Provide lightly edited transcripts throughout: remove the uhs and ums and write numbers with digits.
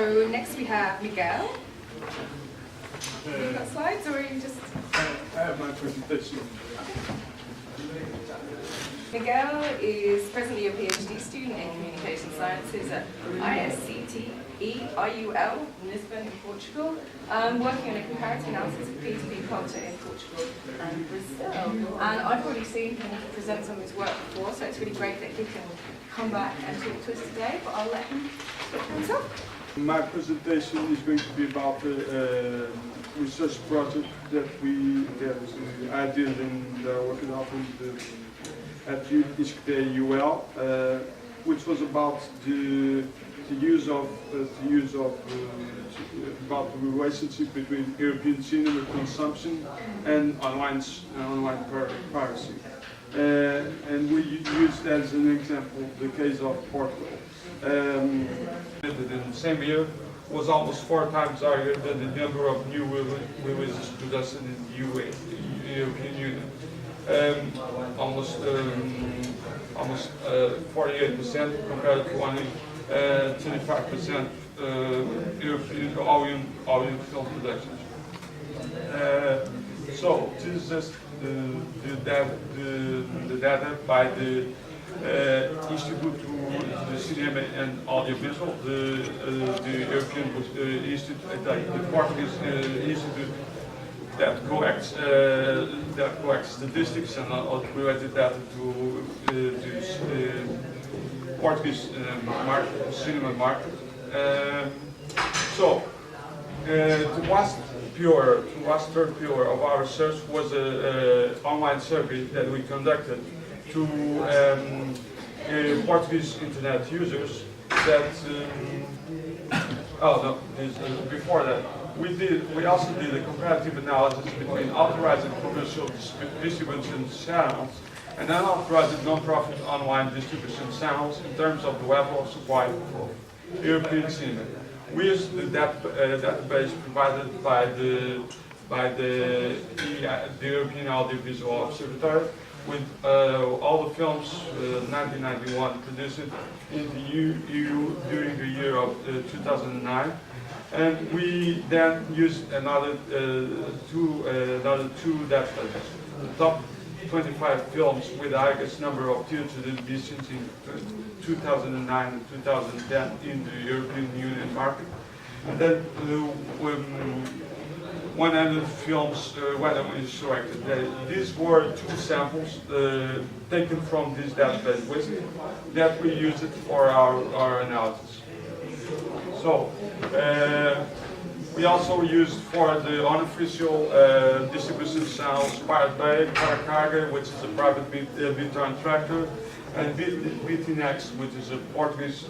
So next we have Miguel. You got slides, or are you just? I have my presentation. Miguel is presently a PhD student in Communication Sciences at ISCT EIUL in Lisbon in Portugal, working on a comparative analysis of P2P culture in Portugal and Brazil. And I've already seen him present some of his work before, so it's really great that he can come back and talk to us today, but I'll let him talk for himself. My presentation is going to be about a research project that I did in the working out at ISCTE UL, which was about the use of about the relationship between European cinema consumption and online piracy. And we used as an example the case of Portugal. In the same year was almost 4 times higher than the number of new releases produced in the European Union. Almost 48% compared to only 25% European Oriental film productions. So this is just the data by the Institute de Cinema and Audiovisual, the European Institute, the Portuguese Institute that collects statistics and related data to Portuguese cinema market. So the last third pillar of our research was an online survey that we conducted to Portuguese internet users that before that we also did a comparative analysis between authorized commercial distribution channels and unauthorized non-profit online distribution channels in terms of the level of supply for European cinema. We used the database provided by the European Audiovisual Observatory with all the films 1991 produced in the EU during the year of 2009. And we then used another two databases. The top 25 films with the highest number of theatre editions in 2009 and 2010 in the European Union market. And then 100 films randomly selected. These were 2 samples taken from this database list that we used it for our analysis. So we also used for the unofficial distribution channels Pirate Bay, Paracarga, which is a private BitTorrent tracker, and BitInex, which is a Portuguese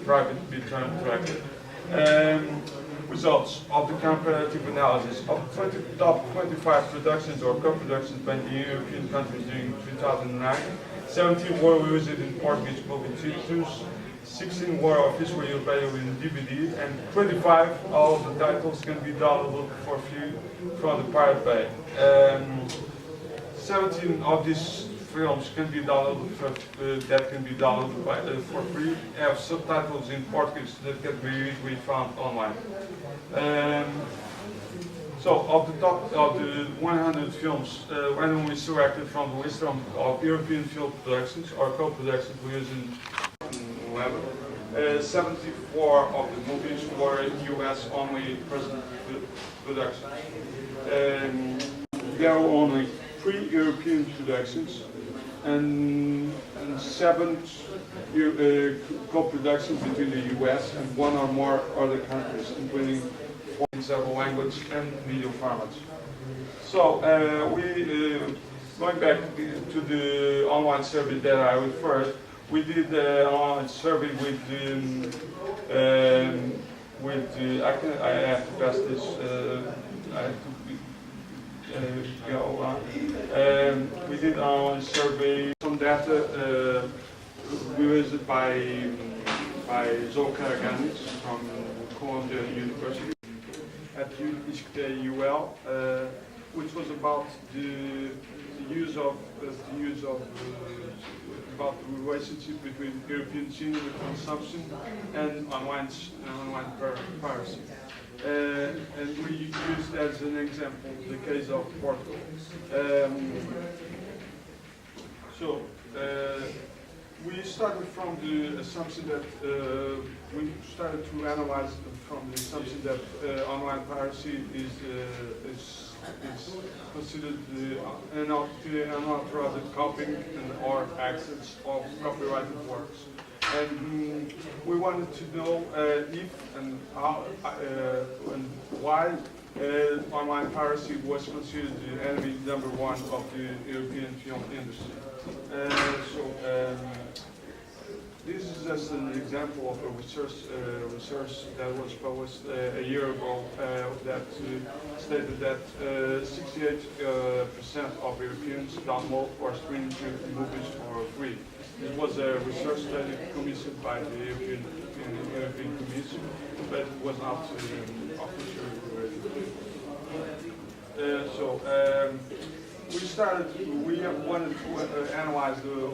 private BitTorrent tracker. Results of the comparative analysis of the top 25 productions or co-productions by the European countries during 2009, 17 were released in Portuguese movie theaters, 16 were officially available in DVD, and 25 all of the titles can be downloaded for free from the Pirate Bay. 17 of these films can be downloaded for free, have subtitles in Portuguese that can be easily found online. So, of the 100 films randomly selected from the list of European film productions or co-productions we use in 74 of the movies were US only present productions. There were only 3 European productions and 7 co-productions between the US and 1 or more other countries, including in several languages and video formats. So going back to the online survey that I referred, we did an online survey with I have to pass this. I have to go on. We did an online survey. Some data released by Zoe Karaganis from Columbia University at ISCTE UL, which was about the about the relationship between European cinema consumption and online piracy. And we used as an example the case of Portugal. We started from the assumption that we started to analyze from the assumption that online piracy is considered unauthorized copying or access of copyrighted works. And we wanted to know if and how and why online piracy was considered the enemy number one of the European film industry. This is just an example of a research that was published a year ago that stated that 68% of Europeans download or stream movies for free. It was a research study commissioned by the European Commission, but it was not officially. We wanted to analyze the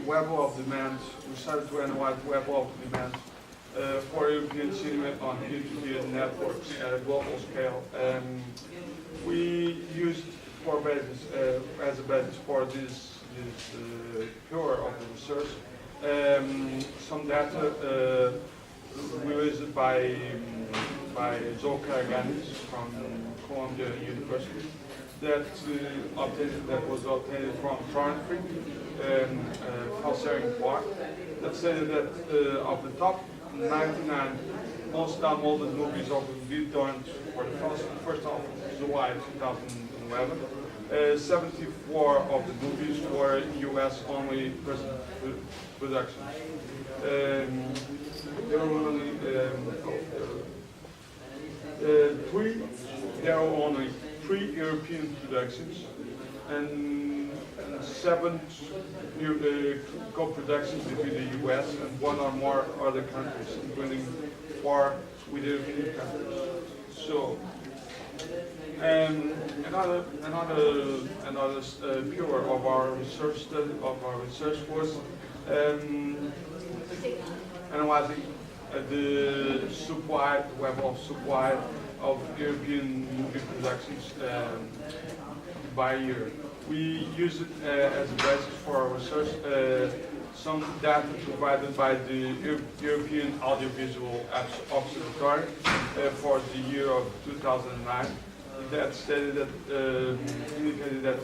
level of demand. We started to analyze the level of demand for European cinema on peer-to-peer networks at a global scale. We used as a basis for this pillar of the research some data released by Joe Karaganis from Columbia University that was obtained from Torrentfree and Falsering Block that said that of the top 99 most downloaded movies of BitTorrent for the first half of July 2011, 74 of the movies were US only productions. There were only three European productions and 7 co-productions between the US and 1 or more other countries, including 4 with European countries. So, another pillar of our research was analyzing the level of supply of European movie productions by year. We used it as a basis for our research, some data provided by the European Audiovisual Observatory for the year of 2009 that stated that indicated that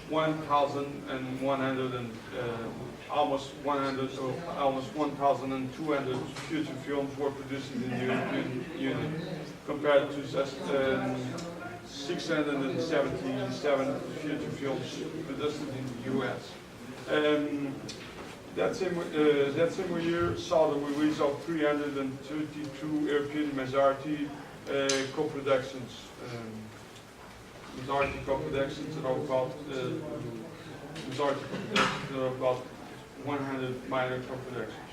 1,100 and almost 1,200 feature films were produced in the European Union, compared to just 677 feature films produced in the US. That same year saw the release of 332 European majority co-productions. Majority co-productions are about 100 minor co-productions.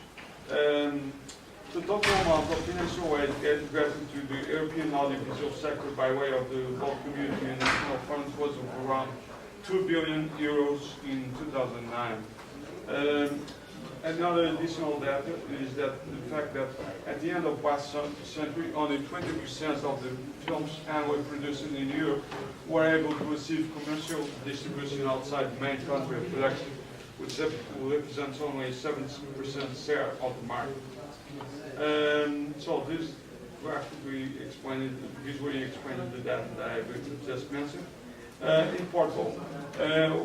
The total amount of financial aid granted to the European audiovisual sector by way of the World Community and national funds was of around 2 billion euros in 2009. Another additional data is that the fact that at the end of last century, only 20% of the films annually produced in Europe were able to receive commercial distribution outside the main country of production, which represents only a 7% share of the market. So this graphically visually explained the data that I just mentioned. In Portugal,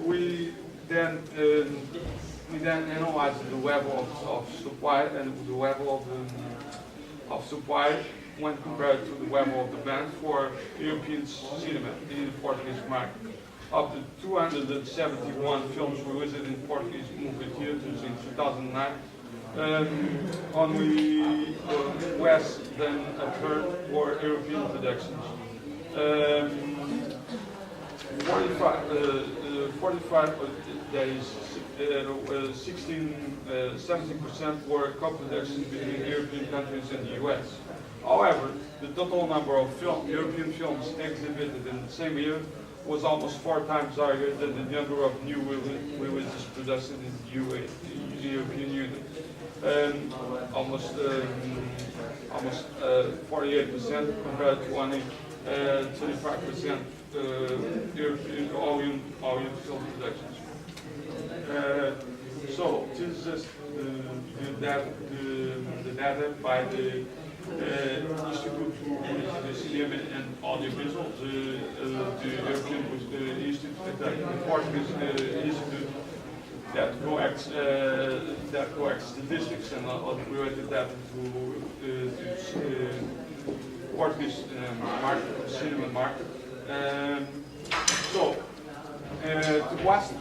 we then analyzed the level of supply and the level of supply when compared to the level of demand for European cinema in the Portuguese market. Of the 271 films released in Portuguese movie theaters in 2009, only less than a third were European productions. 17% were co-productions between European countries and the US. However, the total number of European films exhibited in the same year was almost 4 times higher than the number of new releases produced in the European Union. Almost 48% compared to only 35% European Oriental film productions. So this is just the data by the Institute for the Cinema and Audiovisual, the European Institute, the Portuguese Institute that collects statistics and related data to Portuguese market, cinema market. So the last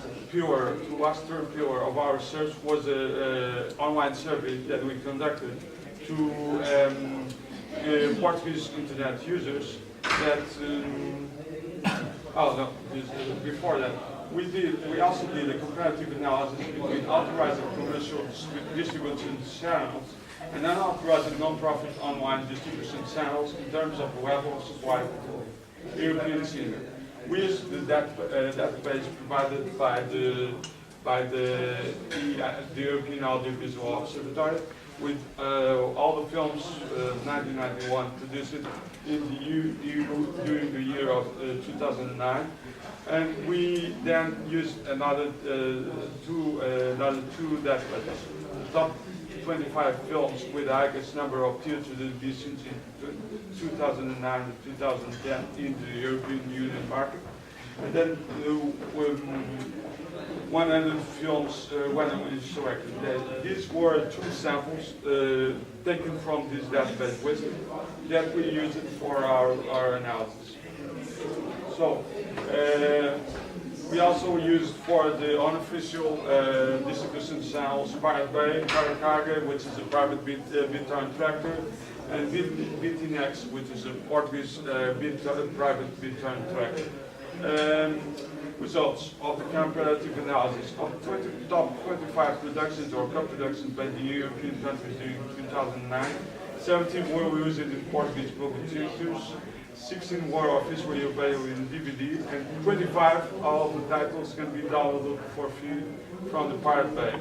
third pillar of our research was an online survey that we conducted to Portuguese internet users that before that we also did a comparative analysis between authorized commercial distribution channels and unauthorized non-profit online distribution channels in terms of the level of supply of European cinema. We used the database provided by the European Audiovisual Observatory with all the films 1991 produced in the EU during the year of 2009, and we then used another two databases. The top 25 films with the highest number of theater editions in 2009 and 2010 in the European Union market, and then 100 films randomly selected. These were 2 samples taken from this database list that we used for our analysis. So we also used for the unofficial distribution channels Pirate Bay, Pirate Carga, which is a private bit-turn tractor, and BitInex, which is a Portuguese private bit-turn tractor. Results of the comparative analysis of the top 25 productions or co-productions by the European countries during 2009, 17 were used in Portuguese public theaters, 16 were officially available in DVD, and 25 of the titles can be downloaded for free from the Pirate Bay.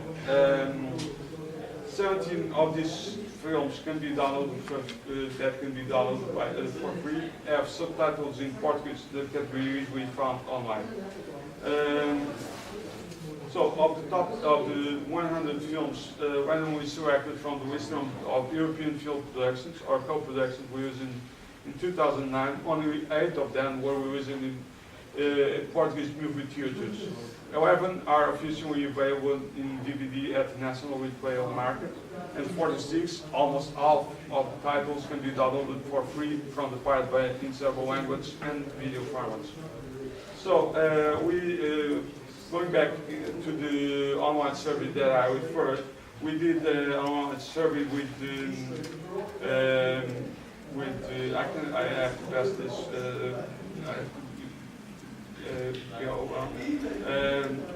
17 of these films can be downloaded for free, have subtitles in Portuguese that can be easily found online. So, of the top of the 100 films randomly selected from the list of European film productions or co-productions we used in 2009, only 8 of them were released in Portuguese movie theaters. 11 are officially available in DVD at the national retail market, and 46, almost half of the titles, can be downloaded for free from the Pirate Bay in several languages and video formats. So, going back to the online survey that I referred, we did an online survey I have to pass this.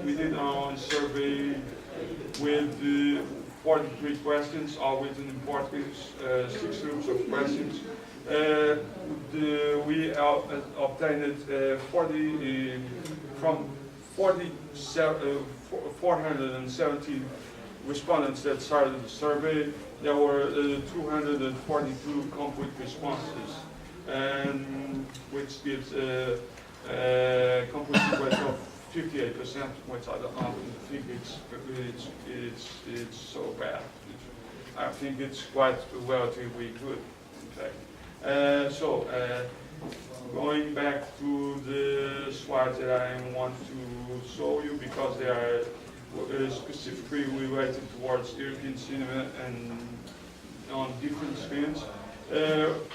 We did an online survey with 43 questions, all written in Portuguese, 6 groups of questions. We obtained 470 respondents that started the survey. There were 242 complete responses, and which gives a complete rate of 58%, which I don't think it's so bad. I think it's quite relatively good, in fact. Going back to the slides that I want to show you, because they are specifically related towards European cinema and on different screens,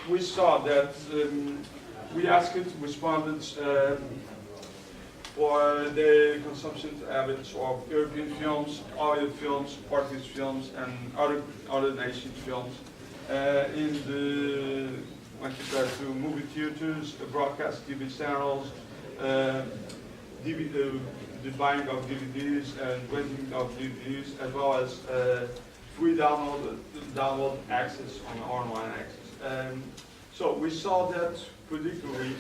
we saw that we asked respondents for the consumption habits of European films, Hollywood films, Portuguese films, and other nations' films when compared to movie theaters, broadcast TV channels, the buying of DVDs and renting of DVDs, as well as free download access on online access. So we saw that particularly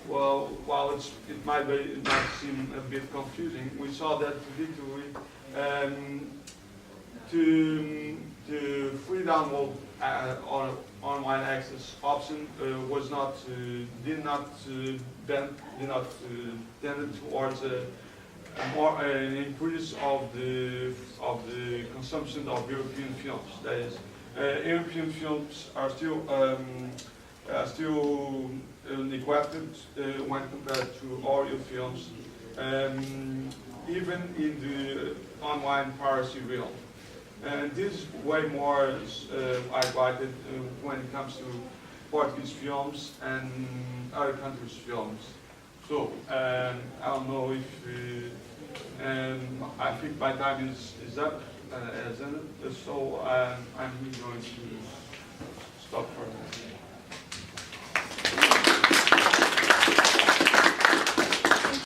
Well, while it might seem a bit confusing, we saw that victory to free download on online access option was not tended towards an increase of the consumption of European films. That is, European films are still neglected when compared to audio films, even in the online piracy realm. And this is way more highlighted when it comes to Portuguese films and other countries' films. So, I don't know if, I think my time is up, so I'm going to stop for a minute.